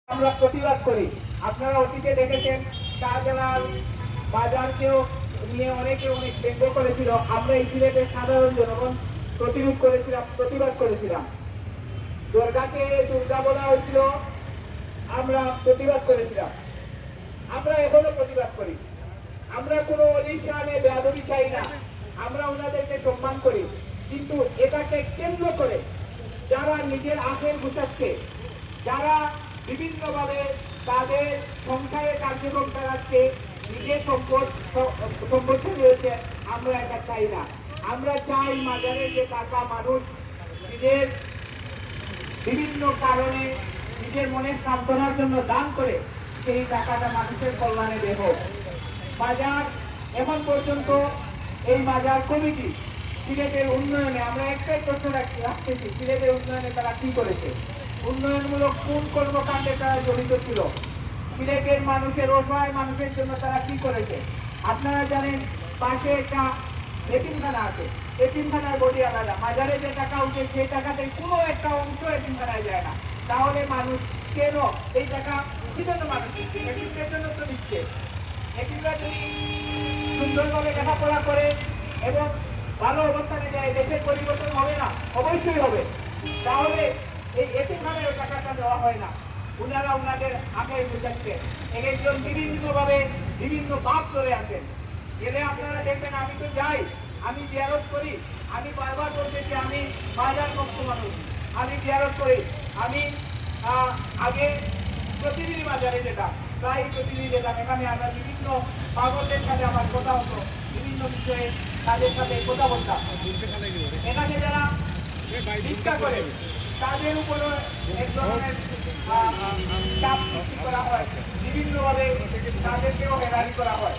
আমরা প্রতিবাদ করি। আপনারা অতীতে দেখেছেন শাহজালাল বাজারকেও নিয়ে অনেকে অনেক ব্যঙ্গ করেছিল। আমরা এই সিলেটের সাধারণ জনগণ প্রতিবাদ করেছিলাম। দুর্গাকে দুর্গা বলা হয়েছিল, আমরা প্রতিবাদ করেছিলাম। আমরা এখনো প্রতিবাদ করি। আমরা কোনো অলিশানে বেয়াদবি চাই না, আমরা ওনাদেরকে সম্মান করি। কিন্তু এটাকে কেন্দ্র করে যারা নিজের আখের গুছাচ্ছে, যারা বিভিন্নভাবে তাদের সংসারে কার্যক্রম চালাচ্ছে, নিজের সম্পত্তি রয়েছে, আমরা এটা চাই না। আমরা চাই মাজারের যে টাকা মানুষ নিজের বিভিন্ন কারণে নিজের মনের সান্ত্বনার জন্য দান করে, সেই টাকাটা মানুষের কল্যাণে দেব। বাজার এখন পর্যন্ত এই বাজার কমিটি সিলেটের উন্নয়নে, আমরা একটাই প্রশ্ন রাখতেছি, সিলেটের উন্নয়নে তারা কি করেছে? উন্নয়নমূলক কোন কর্মকাণ্ডে তারা জড়িত ছিল? সিলেটের মানুষের, অসহায় মানুষের জন্য তারা কি করেছে? আপনারা জানেন পাশে একটা এতিমখানা আছে, এতিমখানার বডি আলাদা। বাজারে যে টাকা উঠে সেই টাকাতে কোনো একটা অংশ এতিমখানায় যায় না। তাহলে মানুষ কেন এই টাকা কি জন্য মানুষ দিচ্ছে? এতিমদের জন্য তো দিচ্ছে। এতিমরা যদি সুন্দরভাবে লেখাপড়া করে এবং ভালো অবস্থানে যায়, দেশের পরিবর্তন হবে না? অবশ্যই হবে। তাহলে এই এতিমখানায় টাকাটা দেওয়া হয় না, ওনারা ওনাদের আগে বুঝাচ্ছে। একজন বিভিন্নভাবে বিভিন্ন ভাব ধরে আসেন। গেলে আপনারা দেখবেন, আমি তো যাই, আমি জিয়ারত করি, আমি বারবার বলতেছি আমি বাজার মুক্ত মানুষ, আমি জিয়ারত করি। আমি আগে প্রতিদিনই বাজারে যেতাম, প্রায় প্রতিদিন যেতাম। এখানে আমরা বিভিন্ন পাগলদের সাথে আমার কথা হতো, বিভিন্ন বিষয়ে তাদের সাথে কথা বলতাম। এখানে যারা ভিক্ষা করে তাদের উপরও এক ধরনের চাপ সৃষ্টি করা হয়, বিভিন্নভাবে তাদেরকেও হেরানি করা হয়।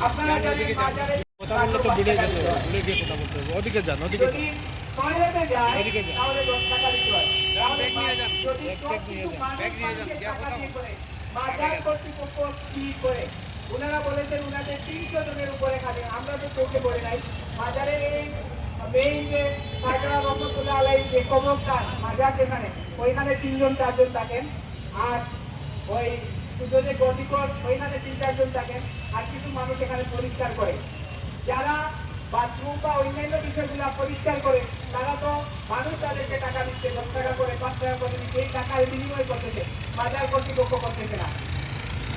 আপনারা জানেন বাজারে ওদিকে যান, ওদিকে যদি টয়লেটে যায় তাহলে 10 টাকা দিতে হয়। যদি বাজার কর্তৃপক্ষ কি করে, ওনারা বলেছেন ওনাদের 300 জনের উপরে খাবে। আমরা তো চোখে পড়ে নাই। বাজারের এই মেইন যে সাজা রহমতুল্লাহ আলাই যে কবরস্থান মাজার, যেখানে ওইখানে 3 জন 4 জন থাকেন, আর ওই শুধু যে গতিকর ওইখানে 3-4 জন থাকেন, আর কিছু মানুষ এখানে পরিষ্কার করে। যারা বাথরুম বা অন্যান্য বিষয়গুলো পরিষ্কার করে তারা তো মানুষ তাদেরকে টাকা দিচ্ছে, 10 টাকা করে 5 টাকা করে দিচ্ছে, এই টাকার বিনিময় করতেছে, বাজার কর্তৃপক্ষ করতেছে না।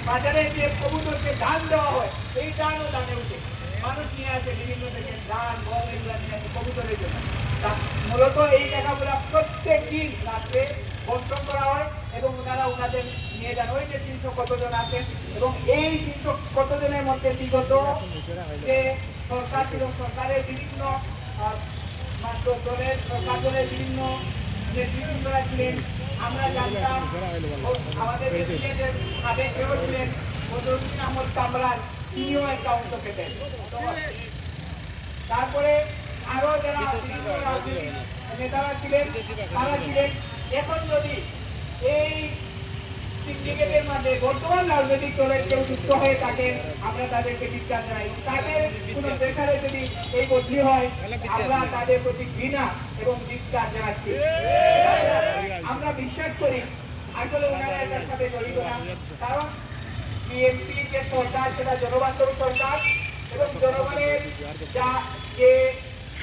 বাজারে যে কবুতরকে দান দেওয়া হয়, এই দানও দানে উঠে মানুষ নিয়ে আসে বিভিন্ন থেকে ধান গম এগুলা নিয়ে আসে কবুতরের জন্য। মূলত এই টাকাগুলা প্রত্যেক দিন রাত্রে বন্টন করা হয় এবং ওনারা ওনাদের নিয়ে যান। ওই যে 300 কতজন আছেন, এবং এই 300 কতজনের মধ্যে বিগত যে সরকার ছিল, সরকারের বিভিন্ন দলের সরকারের বিভিন্ন নেতৃত্বরা ছিলেন। আমরা জানতাম আমাদের সাবেক কেউ ছিলেন বদরুদ্দিন আহমদ কামরান, তিনিও একটা অংশ পেতেন। তারপরে আরো যারা নেতারা ছিলেন তারা ছিলেন। এখন যদি এই সিন্ডিকেটের মাঝে বর্তমান রাজনৈতিক দলের কেউ যুক্ত হয়ে থাকেন, আমরা তাদেরকে ধিক্কার জানাই। তাদের কোন প্রেসারে যদি এই বদলি হয়, আমরা তাদের প্রতি ঘৃণা এবং ধিক্কার জানাচ্ছি। আমরা বিশ্বাস করি আসলে ওনারা এটার সাথে জড়িত না, কারণ বিএনপি যে সরকার সেটা জনবান্ধব সরকার, এবং জনগণের যা যে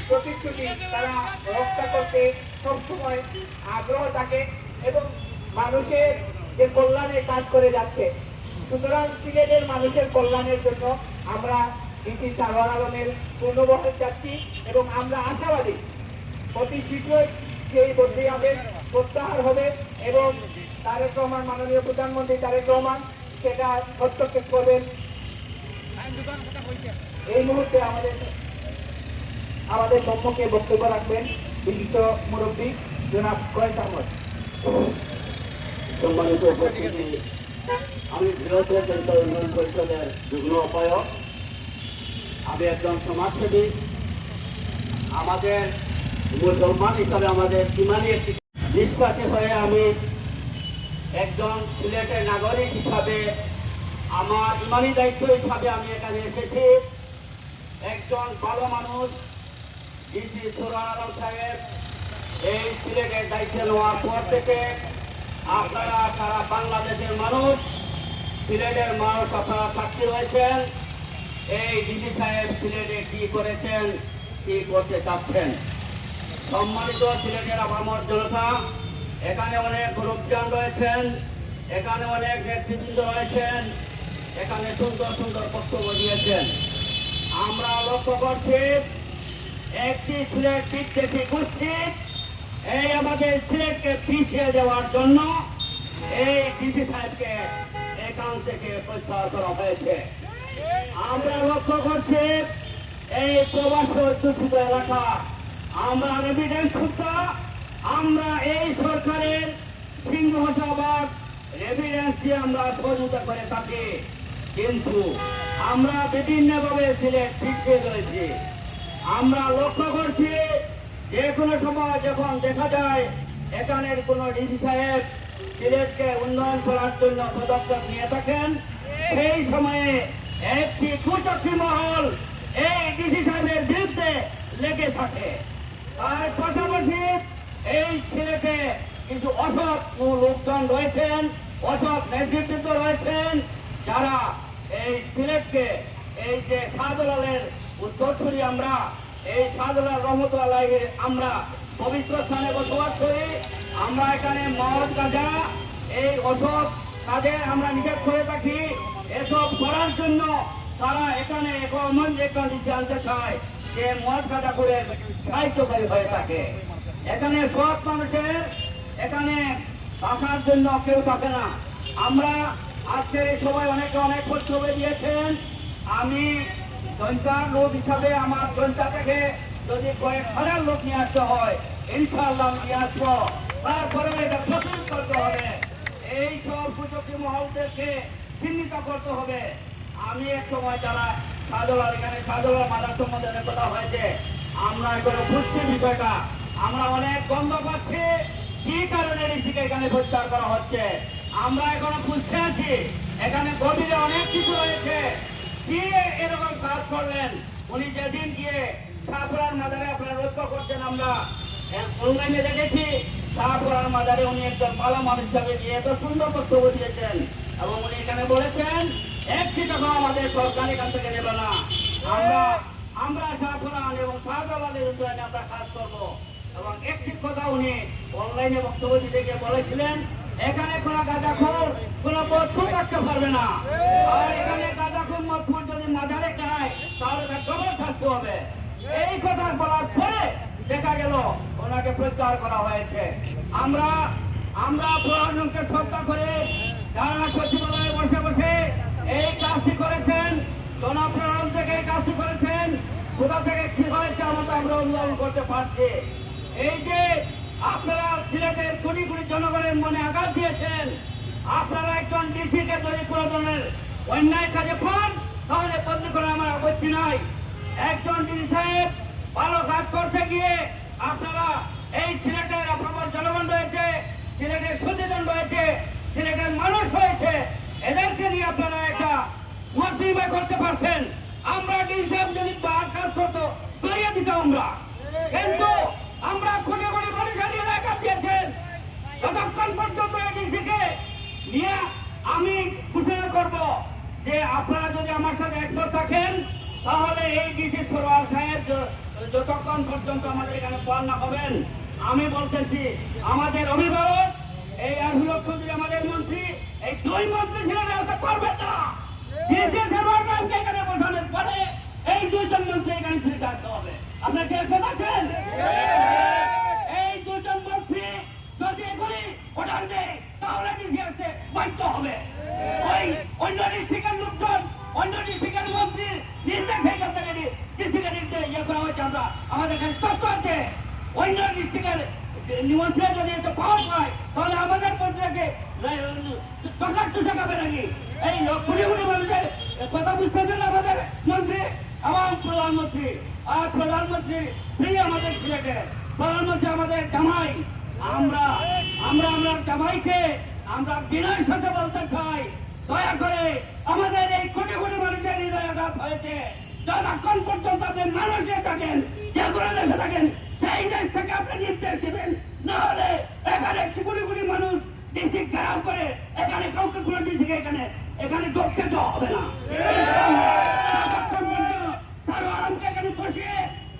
প্রতিশ্রুতি তারা রক্ষা করতে সবসময় আগ্রহ থাকে এবং মানুষের যে কল্যাণে কাজ করে যাচ্ছে। সুতরাং সিলেটের মানুষের কল্যাণের জন্য আমরা ডিসি সারোয়ার আলমের পূর্ণবহাল যাচ্ছি এবং আমরা আশাবাদী অতি শীঘ্রই সেই বদলি আদেশ প্রত্যাহার হবে এবং তারেক রহমান, মাননীয় প্রধানমন্ত্রী তারেক রহমান সেটা হস্তক্ষেপ করবেন। এই মুহূর্তে আমাদের সম্মুখে বক্তব্য রাখবেন বিশিষ্ট মুরব্বী জনাব কয়েক আহমদ। সম্মানিত উপস্থিতি, আমি বৃহত্তর সেন্টার উন্নয়ন পরিষদের যুগ্ম আহ্বায়ক। আমি একজন সমাজসেবী। আমাদের মুসলমান হিসাবে আমাদের ইমানি একটি বিশ্বাসী হয়ে আমি একজন সিলেটের নাগরিক হিসাবে আমার ইমানি দায়িত্ব হিসাবে আমি এখানে এসেছি। একজন ভালো মানুষ ডিসি সারোয়ার আলম সাহেব এই সিলেটের দায়িত্ব নেওয়ার পর থেকে আপনারা সারা বাংলাদেশের মানুষ, সিলেটের মানুষ আপনারা সাক্ষী রয়েছেন এই ডিসি সাহেব সিলেটে কি করেছেন, কি করতে চাচ্ছেন। সম্মানিত সিলেটের আপামর জনতা, এখানে অনেক লোকজন রয়েছেন, এখানে অনেক নেতৃবৃন্দ রয়েছেন, এখানে সুন্দর সুন্দর বক্তব্য দিয়েছেন। আমরা লক্ষ্য করছি একটি সিলেট বিদ্বেষী গোষ্ঠী এই আমাদের সিলেটকে পিছিয়ে দেওয়ার জন্য এই ডিসি সাহেবকে এখান থেকে প্রত্যাহার করা হয়েছে। আমরা লক্ষ্য করছি এই প্রবাসী অধ্যুষিত এলাকা আমরা এভিডেন্স সূত্র আমরা এই সরকারের সিংহভাগ এভিডেন্স দিয়ে আমরা সহযোগিতা করে থাকি, কিন্তু আমরা বিভিন্নভাবে সিলেট পিছিয়ে রয়েছি। আমরা লক্ষ্য করছি যে কোনো সময় যখন দেখা যায় এখানের কোনো ডিসি সাহেব সিলেটকে উন্নয়ন করার জন্য পদক্ষেপ নিয়ে থাকেন, সেই সময়ে একটি কুচক্রী মহল এই ডিসি সাহেবের বিরুদ্ধে লেগে থাকে। আর পাশাপাশি এই সিলেটে কিছু অসৎ লোকজন রয়েছেন, অসৎ নেতৃত্ব রয়েছেন, যারা এই সিলেটকে এই যে শাহজালালের উত্তরসূরি আমরা এই শাহজালাল রহমতুল্লাহ আমরা পবিত্র স্থানে বসবাস করি, আমরা এখানে মদ গাঁজা এই অসৎ কাজে আমরা নিষেধ করে থাকি। এসব করার জন্য তারা এখানে এমন একটা নীতি আনতে চায় যে মদ গাঁজা করে সাহিত্যকারী হয়ে থাকে। এখানে সৎ মানুষের এখানে থাকার জন্য কেউ থাকে না। আমরা আজকের এই সবাই অনেকে অনেক বক্তব্য দিয়েছেন। আমি জনতার লোক হিসাবে আমার জনতা থেকে যদি কয়েক হাজার লোক নিয়ে আসতে হয় ইনশাআল্লাহ আমি নিয়ে আসবো। তারপরে এটা প্রস্তুত করতে হবে, এই সব কুচক্রী মহলদেরকে চিহ্নিত করতে হবে। আমি এক সময় যারা শাহজালাল এখানে শাহজালাল মাদার সম্বন্ধে কথা হয়েছে, আমরা এগুলো বুঝছি বিষয়টা, আমরা অনেক গন্ধ পাচ্ছি কি কারণে ঋষিকে এখানে প্রত্যাহার করা হচ্ছে। আমরা এখনো বুঝতে আছি এখানে গভীরে অনেক কিছু রয়েছে। কি এরকম কাজ করলেন উনি যেদিন গিয়ে শাহপুরার মাজারে আপনারা লক্ষ্য করছেন, আমরা অনলাইনে দেখেছি শাহপুরার মাজারে উনি একজন ভালো মানুষ হিসাবে গিয়ে এত সুন্দর বক্তব্য দিয়েছেন এবং উনি এখানে বলেছেন একটি টাকা আমাদের সরকার এখান থেকে দেবে না, আমরা শাহপুরান এবং শাহজালালের উন্নয়নে আমরা কাজ করবো। এবং একটি কথা উনি অনলাইনে বক্তব্য দিতে গিয়ে বলেছিলেন এখানে কোনো গাঁজাখোর কোনো বস্তু থাকতে পারবে না, আর এখানে গাঁজাখোর মতখোর যদি মাজারে খায় তাহলে তার ডবল শাস্তি হবে। এই কথা বলার পরে দেখা গেল ওনাকে প্রত্যাহার করা হয়েছে। আমরা প্রশাসনকে শ্রদ্ধা করে যারা সচিবালয়ে বসে বসে এই কাজটি করেছেন, জনপ্রশাসন থেকে এই কাজটি করেছেন, কোথা থেকে কি হয়েছে আমরা অনুধাবন করতে পারছি। এই যে আপনারা সিলেটের কোটি কোটি জনগণের মনে আঘাত দিয়েছেন, আপনারা একজন ডিসিকে যদি কোনো ধরনের অন্যায় কাজে পান তাহলে বদলি করে আমার আপত্তি নাই। একজন ডিসি সাহেব ভালো কাজ করতে গিয়ে আপনারা এই সিলেটের আপনার জনগণ রয়েছে, সিলেটের সচেতন রয়েছে, সিলেটের মানুষ রয়েছে, এদেরকে নিয়ে আপনারা একটা মত করতে পারছেন। আমরা ডিসি সাহেব যদি তার কাজ করতো সরিয়ে দিতাম আমরা, কিন্তু আমরা কোটি কোটি মানুষের এলাকা দিয়েছেন। যতক্ষণ পর্যন্ত এডিসিকে নিয়ে আমি ঘোষণা করব যে আপনারা যদি আমার সাথে একমত থাকেন তাহলে এই ডিসি সরোয়ার সাহেব যতক্ষণ পর্যন্ত আমাদের এখানে পার না হবেন, আমি বলতেছি আমাদের অভিভাবক এই আরহুল চৌধুরী আমাদের মন্ত্রী, এই দুই মন্ত্রী ছিলেন করবেন না। ডিসি সরোয়ার সাহেবকে এখানে বসানোর পরে এই দুইজন মন্ত্রী এখানে ফিরে আসতে হবে। আপনাকে একমত আছেন? এই দুজন মন্ত্রী যদি এগুলি অর্ডার দেয় তাহলে ডিসি আসতে বাধ্য হবে। ওই অন্য ডিস্ট্রিক্টের লোকজন অন্য ডিস্ট্রিক্টের মন্ত্রী নির্দেশে ডিস্ট্রিক্টের নির্দেশ ইয়ে করা হয়েছে। আমরা আমাদের এখানে তথ্য আছে অন্য ডিস্ট্রিক্টের মন্ত্রী যদি একটা পাওয়ার পায় তাহলে আমাদের মন্ত্রীকে সরকার চুষাবে নাকি? এই কোটি কোটি মানুষের কথা বুঝতে চান আমাদের মন্ত্রী আমার প্রধানমন্ত্রী, আর প্রধানমন্ত্রী শ্রী আমাদের সিলেটের প্রধানমন্ত্রী আমাদের জামাই। আমরা জামাইকে আমরা বিনয়ের সাথে বলতে চাই দয়া করে আমাদের এই কোটি কোটি মানুষের হৃদয় আঘাত হয়েছে। যতক্ষণ পর্যন্ত আপনি মানুষে থাকেন, যে কোনো দেশে থাকেন, সেই দেশ থেকে আপনি নির্দেশ দেবেন, না হলে এখানে কোটি কোটি মানুষ ডিসি ঘেরাও করে এখানে কাউকে কোনো ডিসিকে এখানে ঢুকতে দেওয়া হবে না। স্যার আরামকে এখানে বসিয়ে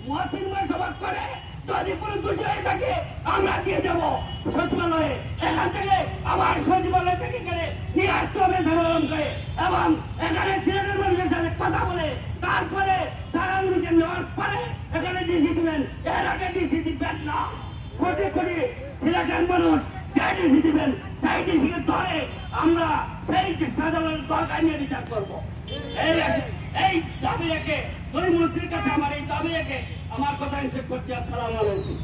মহাতিনময় সভা করে যদি কোনো দোষী হয়ে থাকে আমরা দিয়ে দেবো সচিবালয়ে। এখান থেকে আবার সচিবালয় থেকে এখানে নিয়ে আসতে হবে স্যার আরামকে, এবং এখানে সিলেটের মানুষের সাথে কথা বলে তারপরে স্যার আরামকে নেওয়ার পরে এখানে ডিসি দিবেন। এর আগে ডিসি দিবেন না। কোটি কোটি সিলেটের মানুষ যে ডিসি দিবেন সেই ডিসিকে ধরে আমরা সেই সাধারণ দরকার নিয়ে বিচার করবো। এই দাবি রেখে দুই মন্ত্রীর কাছে আমার এই দাবি রেখে আমার কথা হিসেব করছি। আসসালামু আলাইকুম।